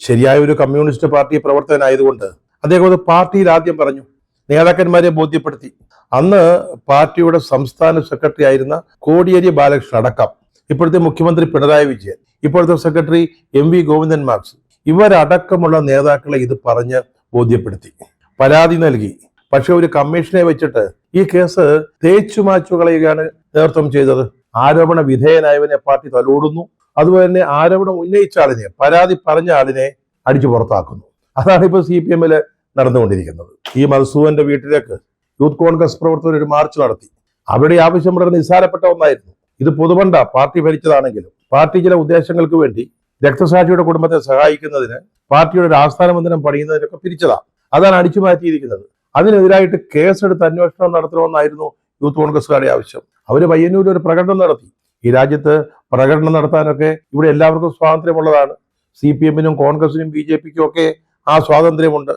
ശരിയായ ഒരു communist party പ്രവർത്തകനായതുകൊണ്ട് അദ്ദേഹം അത് പാർട്ടിയിൽ ആദ്യം പറഞ്ഞു, നേതാക്കന്മാരെ ബോധ്യപ്പെടുത്തി. അന്ന് പാർട്ടിയുടെ സംസ്ഥാന സെക്രട്ടറി ആയിരുന്ന കോടിയേരി ബാലകൃഷ്ണൻ അടക്കം, ഇപ്പോഴത്തെ മുഖ്യമന്ത്രി പിണറായി വിജയൻ, ഇപ്പോഴത്തെ സെക്രട്ടറി MV ഗോവിന്ദൻ മാർക്സ്, ഇവരടക്കമുള്ള നേതാക്കളെ ഇത് പറഞ്ഞ് ബോധ്യപ്പെടുത്തി, പരാതി നൽകി. പക്ഷെ ഒരു കമ്മീഷനെ വെച്ചിട്ട് ഈ കേസ് തേച്ചുമാച്ചു കളയുകയാണ് നേതൃത്വം ചെയ്തത്. ആരോപണ വിധേയനായവനെ പാർട്ടി തലോടുന്നു, അതുപോലെ തന്നെ ആരോപണം ഉന്നയിച്ച ആളിനെ, പരാതി പറഞ്ഞ ആളിനെ അടിച്ചു പുറത്താക്കുന്നു. അതാണ് ഇപ്പോൾ CPM-ല് നടന്നുകൊണ്ടിരിക്കുന്നത്. ഈ മൻസൂറിന്റെ വീട്ടിലേക്ക് യൂത്ത് കോൺഗ്രസ് പ്രവർത്തകർ ഒരു മാർച്ച് നടത്തി. അവിടെ ആവശ്യം വളരെ നിസ്സാരപ്പെട്ട ഒന്നായിരുന്നു. ഇത് പൊതുവണ്ട പാർട്ടി ഭരിച്ചതാണെങ്കിലും പാർട്ടി ചില ഉദ്ദേശങ്ങൾക്ക് വേണ്ടി രക്തസാക്ഷിയുടെ കുടുംബത്തെ സഹായിക്കുന്നതിന്, പാർട്ടിയുടെ ഒരു ആസ്ഥാന മന്ദിരം പണിയുന്നതിനൊക്കെ പിരിച്ചതാണ്. അതാണ് അടിച്ചു മാറ്റിയിരിക്കുന്നത്. അതിനെതിരായിട്ട് കേസെടുത്ത് അന്വേഷണം നടത്തണമെന്നായിരുന്നു യൂത്ത് കോൺഗ്രസ്സുകാരുടെ ആവശ്യം. അവര് പയ്യന്നൂരിൽ ഒരു പ്രകടനം നടത്തി. ഈ രാജ്യത്ത് പ്രകടനം നടത്താനൊക്കെ ഇവിടെ എല്ലാവർക്കും സ്വാതന്ത്ര്യമുള്ളതാണ്. CPM-നും കോൺഗ്രസിനും BJP-ക്കും ഒക്കെ ആ സ്വാതന്ത്ര്യമുണ്ട്.